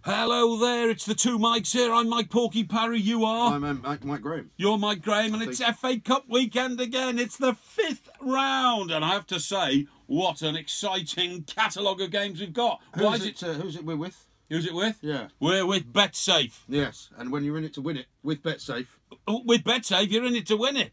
Hello there, it's the two Mikes here. I'm Mike Porky Parry, you are? I'm Mike Graham. You're Mike Graham, and it's FA Cup weekend again. It's the 5th round, and I have to say, what an exciting catalogue of games we've got. Who's it we're with? Who's it with? Yeah. We're with BetSafe. Yes, and when you're in it to win it, with BetSafe. With BetSafe, you're in it to win it.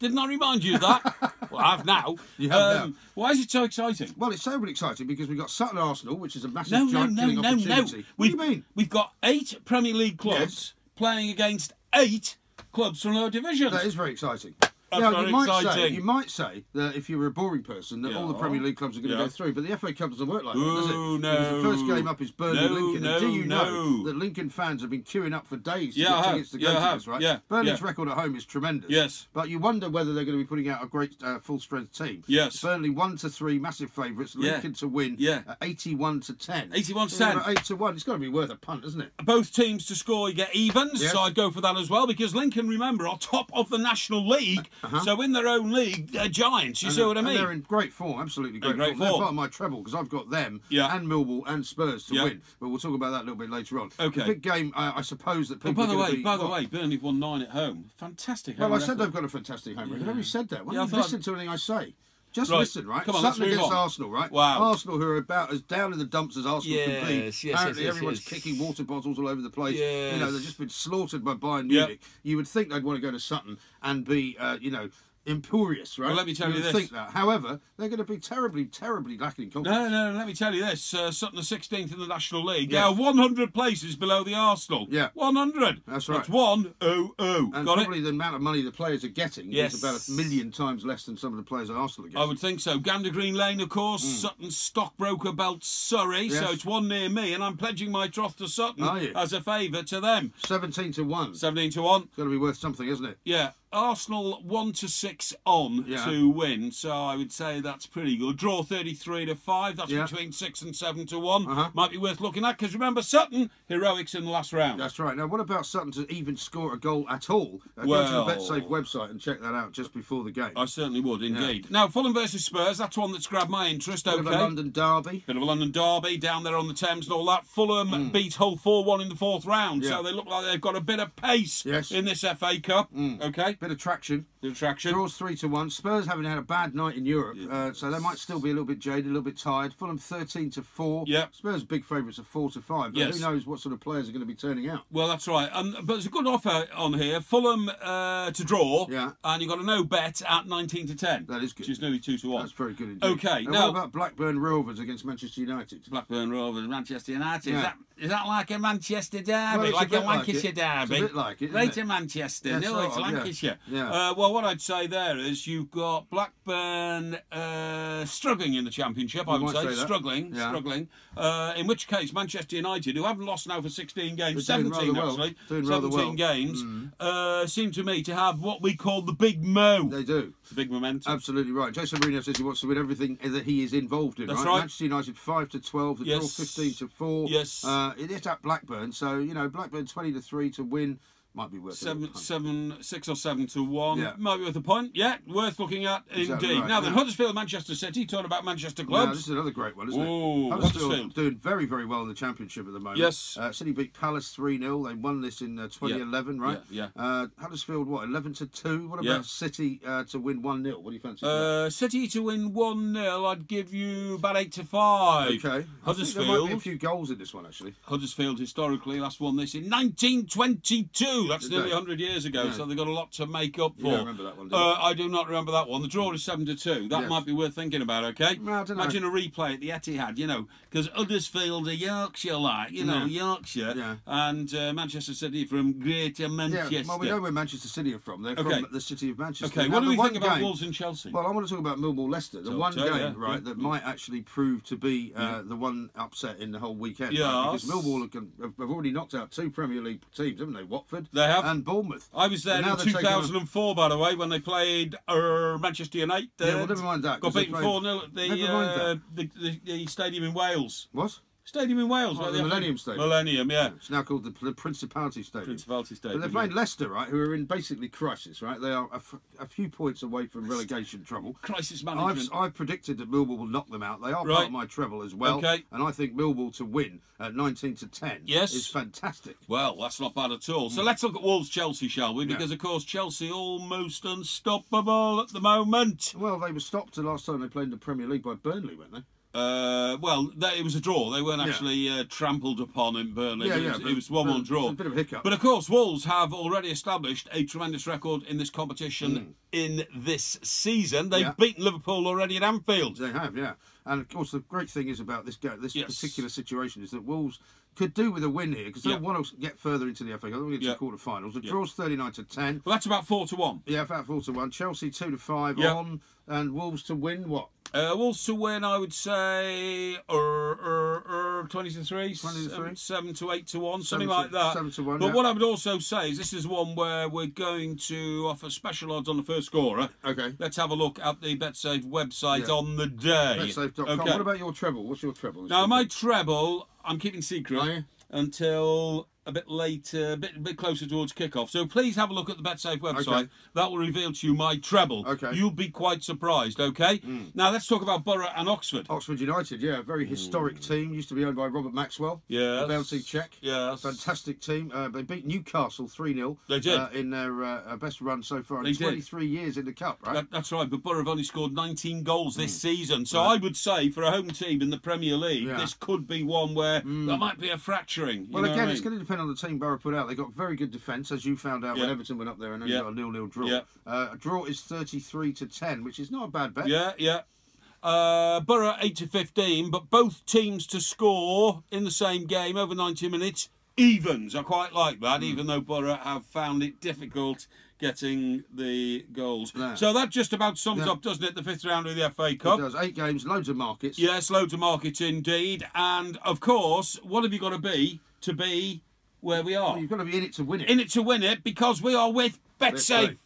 Didn't I remind you of that? Well, I have now. You have now. Why is it so exciting? Well, it's so exciting because we've got Sutton Arsenal, which is a massive giant killing opportunity. No. What do you mean? We've got 8 Premier League clubs playing against 8 clubs from lower divisions. That is very exciting. That's very exciting. You might say that if you were a boring person, that all the Premier League clubs are going to go through, but the FA Cup doesn't work like that, does it? No. Because the first game up is Burnley-Lincoln, and do you know that No. Lincoln fans have been queuing up for days to get tickets to go to this, right? Yeah. Burnley's record at home is tremendous. Yes. But you wonder whether they're going to be putting out a great full-strength team. Yes. Burnley 1-3, massive favourites. Lincoln to win. 81-10. 81-10. 8-1. It's got to be worth a punt, isn't it? Both teams to score, you get evens, so I'd go for that as well, because Lincoln, remember, are top of the National League, so in their own league, they're giants, you see what I mean? And they're in great form, absolutely great form. They're part of my treble, because I've got them and Millwall and Spurs to win, but we'll talk about that a little bit later on. Okay. The big game, I suppose that people by the way, Burnley won 9 at home. Fantastic home Well, I record. said they've got a fantastic home record. I've already said that. Why don't you listen to anything I say? Just listen, right? Come on, Sutton let's move against on. Arsenal, right? Wow. Arsenal, who are about as down in the dumps as Arsenal can be. Apparently, everyone's kicking water bottles all over the place. You know, they've just been slaughtered by Bayern Munich. You would think they'd want to go to Sutton and be, you know, imperious, right? Well, let me tell you this. Think that. However, they're going to be terribly lacking confidence. No, let me tell you this. Sutton are 16th in the National League. They are 100 places below the Arsenal. 100. That's right. That's 100. And probably the amount of money the players are getting is about 1 million times less than some of the players at Arsenal are getting. I would think so. Gander Green Lane, of course. Sutton's stockbroker belt Surrey. So it's one near me, and I'm pledging my troth to Sutton as a favour to them. 17-1. 17-1. It's got to be worth something, isn't it? Yeah. Arsenal 1-6 on to win, so I would say that's pretty good. Draw 33-5. That's between 6 and 7-1. Might be worth looking at, because remember, Sutton heroics in the last round. That's right. Now, what about Sutton to even score a goal at all? Go to the BetSafe website and check that out just before the game. I certainly would, indeed. Now, Fulham versus Spurs. That's one that's grabbed my interest. Bit of a London derby. Bit of a London derby down there on the Thames and all that. Fulham beat Hull 4-1 in the 4th round, so they look like they've got a bit of pace in this FA Cup. Okay. Bit of traction. Attraction. Draws 3-1. Spurs haven't had a bad night in Europe, so they might still be a little bit jaded, a little bit tired. Fulham 13-4. Spurs big favourites of 4-5. But who knows what sort of players are going to be turning out? Well, that's right. But there's a good offer on here. Fulham to draw. And you've got a no bet at 19-10. That is good. Which is nearly 2-1. That's very good indeed. Okay. Now, what about Blackburn Rovers against Manchester United? Blackburn Rovers, Manchester United. Is that like a Manchester derby? Well, like a Lancashire derby? It's a bit like it, Greater Manchester. No, it's Lancashire. Well, what I'd say there is you've got Blackburn struggling in the Championship, I would say. Struggling. In which case, Manchester United, who haven't lost now for 16 games, 17 actually, 17 games, seem to me to have what we call the big mo. They do. The big momentum. Absolutely right. Jose Mourinho says he wants to win everything that he is involved in. That's right. Manchester United 5-12, the draw 15-4. Yes. It is at Blackburn, so you know Blackburn 20-3 to win. Might be worth 6 or 7-1. Might be worth a point. Yeah, worth looking at indeed. Right. Now then, Huddersfield, Manchester City. Talking about Manchester clubs. This is another great one, isn't it? Huddersfield doing very, very well in the Championship at the moment. Yes. City beat Palace 3-0. They won this in 2011, right? Huddersfield, what, 11-2? What about City to win 1-0? What do you fancy? City to win 1-0. I'd give you about 8-5. Okay. Huddersfield. There might be a few goals in this one, actually. Huddersfield historically last won this in 1922. That's nearly 100 years ago, so they've got a lot to make up for. You don't remember that one, do you? I do not remember that one. The draw is 7-2. That might be worth thinking about, okay? Well, I don't know. Imagine a replay at the Etihad, you know, because Huddersfield are Yorkshire, like, you know, Yorkshire, and Manchester City from Greater Manchester. Well, we know where Manchester City are from. They're from the city of Manchester. Okay, what do we think about Wolves and Chelsea? Well, I want to talk about Millwall-Leicester. The one game, that might actually prove to be the one upset in the whole weekend. Right? Because Millwall have already knocked out 2 Premier League teams, haven't they? Watford and Bournemouth. I was there in 2004, by the way, when they played Manchester United. Yeah, well, never mind that. Got beaten 4-0 at the stadium in Wales. What? Stadium in Wales. The Millennium Stadium. Millennium, yeah. It's now called the Principality Stadium. Principality Stadium. But they're playing Leicester, right, who are in basically crisis, right? They are a few points away from relegation trouble. Crisis management. I've predicted that Millwall will knock them out. They are part of my treble as well. Okay. And I think Millwall to win at 19-10 is fantastic. Well, that's not bad at all. So let's look at Wolves-Chelsea, shall we? Because, of course, Chelsea almost unstoppable at the moment. Well, they were stopped the last time they played in the Premier League by Burnley, weren't they? Well, it was a draw. They weren't actually trampled upon in Burnley. It was 1-1 draw. A bit of a hiccup. But of course, Wolves have already established a tremendous record in this competition in this season. They've beaten Liverpool already at Anfield. They have, yeah. And of course, the great thing is about this particular situation is that Wolves could do with a win here because they want to get further into the FA Cup. They want to get to the quarter-finals. The draw's 39-10. Well, that's about 4-1. Yeah, about 4-1. Chelsea 2-5 on, and Wolves to win what? Wolves to win, I would say 20-3, 7-8-1, something like that. 7-1. But what I would also say is this is one where we're going to offer special odds on the first scorer. Okay. Let's have a look at the BetSafe website on the day. BetSafe.com. What about your treble? What's your treble? Now, my treble, I'm keeping secret until a bit later, a bit closer towards kickoff. So please have a look at the BetSafe website. Okay. That will reveal to you my treble. Okay. You'll be quite surprised, okay? Now, let's talk about Borough and Oxford. Oxford United, yeah, a very historic team. Used to be owned by Robert Maxwell. Yeah. A bouncing Czech. Yeah. Fantastic team. They beat Newcastle 3-0. They did. In their best run so far in 23 years in the Cup, right? That's right, but Borough have only scored 19 goals this season. So I would say for a home team in the Premier League, this could be one where there might be a fracturing. Well, again, it's going to depend on the team Borough put out. They got very good defence, as you found out when Everton went up there and then got a 0-0 draw. A draw is 33-10, which is not a bad bet. Borough 8-15, but both teams to score in the same game over 90 minutes. Evens. I quite like that, even though Borough have found it difficult getting the goals. So that just about sums up, doesn't it, the 5th round of the FA Cup? It does. 8 games, loads of markets. Yes, loads of markets indeed. And, of course, what have you got to be where we are? Well, you've got to be in it to win it. In it to win it, because we are with BetSafe.